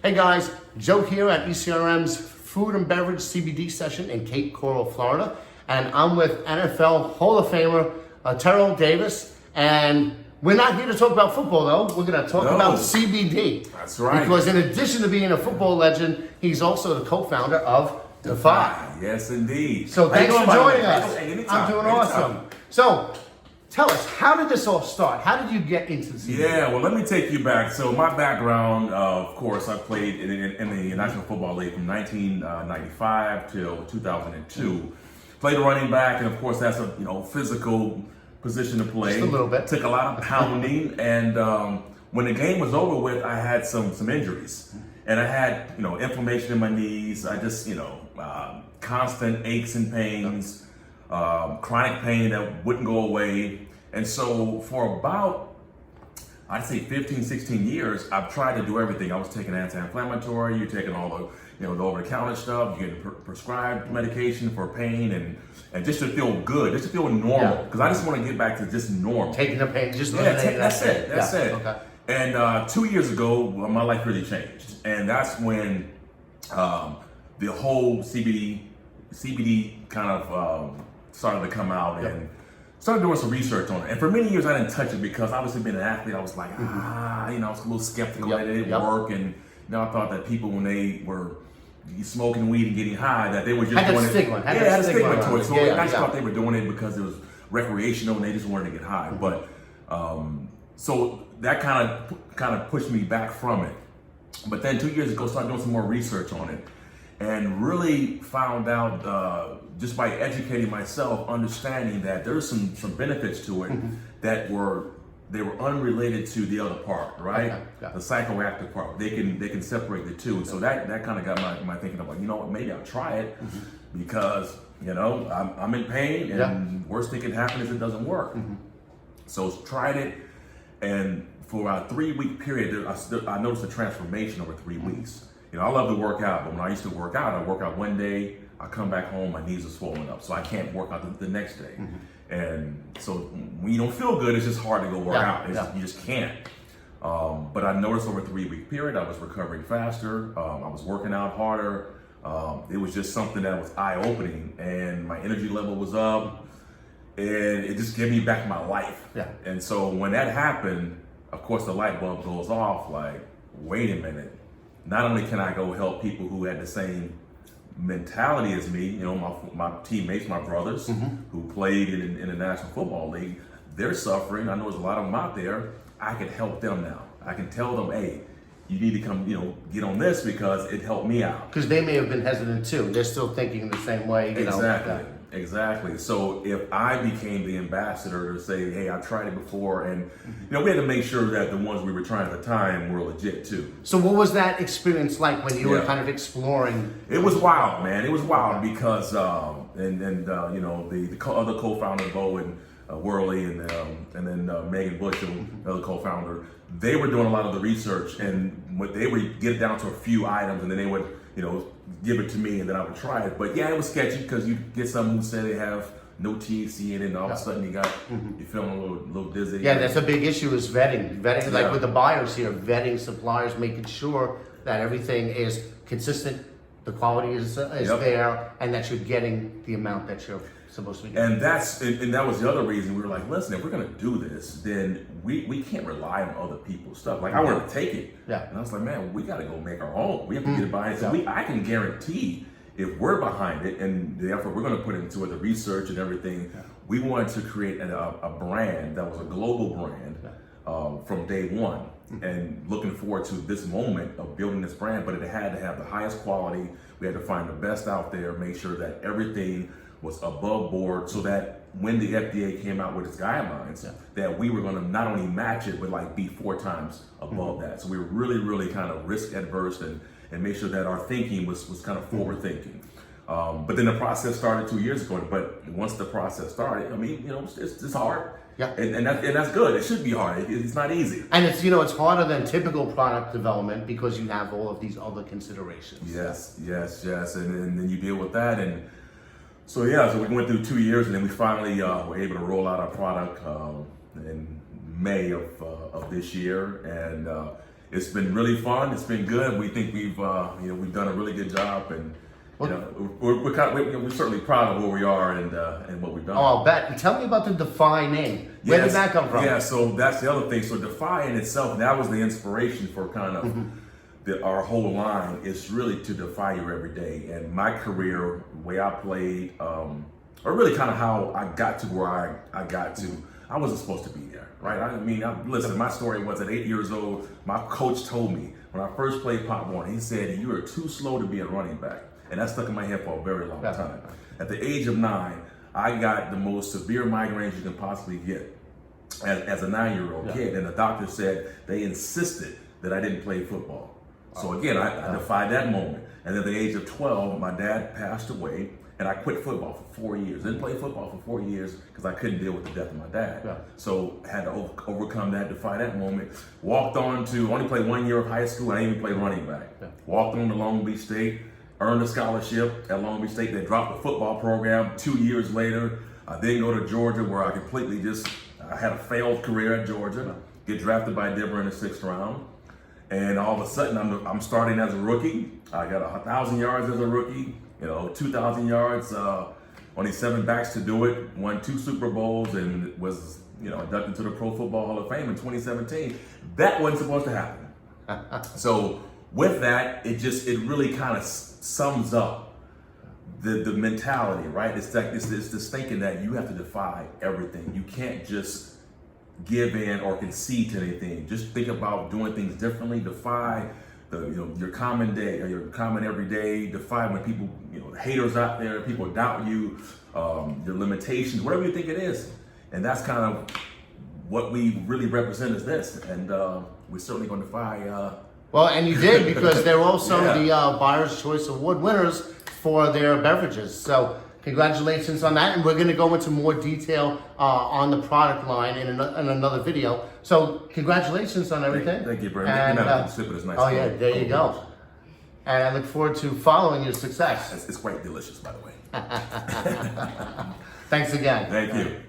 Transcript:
Hey guys, Joe here at ECRM's Food and Beverage CBD session in Cape Coral, Florida. And I'm with NFL Hall of Famer Terrell Davis. And we're not here to talk about football though. We're going to talk about CBD. That's right. Because in addition to being a football legend, he's also the co-founder of DEFY. Yes, indeed. So thanks for joining us. Anytime, I'm doing anytime. awesome. So tell us, how did this all start? How did you get into the CBD? Yeah, well, let me take you back. So my background, of course, I played in the National Football League from 1995 till 2002. Played running back, and of course, that's a physical position to play. Just a little bit. Took a lot of pounding, and when the game was over with, I had some injuries, and I had inflammation in my knees. I just constant aches and pains. Chronic pain that wouldn't go away. And so for about, I'd say 15, 16 years, I've tried to do everything. I was taking anti-inflammatory, you're taking all the, the over-the-counter stuff, you're getting prescribed medication for pain and just to feel good, just to feel normal. Because I just want to get back to just normal. Taking the pain, just that's it. Okay. And 2 years ago, my life really changed. And that's when the whole CBD kind of started to come out and started doing some research on it. And for many years, I didn't touch it because obviously being an athlete, I was like, I was a little skeptical that it didn't work. And I thought that people, when they were smoking weed and getting high, that they were just doing it. Had a stigma to it. So I just thought they were doing it because it was recreational and they just wanted to get high. But so that kind of pushed me back from it. But then 2 years ago, started doing some more research on it. And really found out just by educating myself, understanding that there's some benefits to it that were unrelated to the other part, right? The psychoactive part. They can separate the two. So that kind of got my thinking about, what, maybe I'll try it because I'm in pain and worst thing can happen is it doesn't work. So tried it, and for a 3-week period, I noticed a transformation over 3 weeks. I love to work out, but when I used to work out, I work out one day, I come back home, my knees are swollen up, so I can't work out the next day. And so when you don't feel good, it's just hard to go work out. You just can't. But I noticed over a 3-week period, I was recovering faster, I was working out harder. It was just something that was eye-opening, and my energy level was up, and it just gave me back my life. And so when that happened, of course, the light bulb goes off, like, wait a minute. Not only can I go help people who had the same mentality as me, my teammates, my brothers who played in the National Football League, they're suffering. I know there's a lot of them out there. I can help them now. I can tell them, hey, you need to come, get on this because it helped me out. Because they may have been hesitant too. They're still thinking the same way. Exactly. So if I became the ambassador to say, hey, I tried it before, and we had to make sure that the ones we were trying at the time were legit too. So what was that experience like when you were kind of exploring? It was wild, man. It was wild because the other co-founder, Bo and Worley, and then Megan Bush, the other co-founder, they were doing a lot of the research, and they would get it down to a few items, and then they would give it to me, and then I would try it. But it was sketchy because you get someone who said they have no THC in it, and all of a sudden you're feeling a little dizzy. Yeah, that's a big issue is vetting. Like with the buyers here, vetting suppliers, making sure that everything is consistent, the quality is there, and that you're getting the amount that you're supposed to be getting. And that was the other reason we were like, listen, if we're gonna do this, then we can't rely on other people's stuff. Like I wanted to take it. And I was like, man, we gotta go make our own. We have to get it behind it. So I can guarantee if we're behind it and the effort we're gonna put into it, the research and everything, we wanted to create a brand that was a global brand from day one. And looking forward to this moment of building this brand, but it had to have the highest quality. We had to find the best out there, make sure that everything was above board, so that when the FDA came out with its guidelines, that we were going to not only match it, but like be 4 times above that. So we were really, really kind of risk adverse and make sure that our thinking was kind of forward thinking. But then the process started 2 years ago. But once the process started, it's hard. And that's good. It should be hard. It's not easy. And it's harder than typical product development because you have all of these other considerations. Yes. And then you deal with that. And so we went through 2 years, and then we finally were able to roll out our product in May of this year. And it's been really fun. It's been good. We think we've we've done a really good job, and we're certainly proud of where we are and what we've done. Oh, I'll bet. And tell me about the DEFY name. Where did that come from? Yeah, so that's the other thing. So DEFY in itself, that was the inspiration for kind of our whole line is really to defy you every day. And my career, the way I played, or really kind of how I got to where I got to, I wasn't supposed to be there, right? I mean, listen, my story was at 8 years old, my coach told me when I first played Pop Warner, he said, you are too slow to be a running back. And that stuck in my head for a very long time. At the age of 9, I got the most severe migraines you can possibly get as a 9-year-old kid. And the doctor said they insisted that I didn't play football. So again, I defied that moment. And at the age of 12, my dad passed away, and I quit football for 4 years. Didn't play football for 4 years because I couldn't deal with the death of my dad. So had to overcome that, defy that moment. Walked on to, only played 1 year of high school, I didn't even play running back. Walked on to Long Beach State, earned a scholarship at Long Beach State. They dropped the football program 2 years later. I then go to Georgia, where I completely I had a failed career at Georgia. Get drafted by Denver in the 6th round. And all of a sudden, I'm starting as a rookie. I got 1,000 yards as a rookie, 2,000 yards, only 7 backs to do it, won 2 Super Bowls, and was inducted to the Pro Football Hall of Fame in 2017. That wasn't supposed to happen. So with that, it really kind of sums up the mentality, right? It's this thinking that you have to defy everything. You can't just give in or concede to anything. Just think about doing things differently. Defy your common day or your common everyday. Defy when people, haters out there, people doubt you, your limitations, whatever you think it is. And that's kind of what we really represent as this. And we're certainly going to defy. Well, and you did, because they're also the Buyer's Choice Award winners for their beverages. So congratulations on that. And we're going to go into more detail on the product line in another video. So congratulations on everything. Thank you, Brent. And, nice yeah, there you go. And I look forward to following your success. It's quite delicious, by the way. Thanks again. Thank you.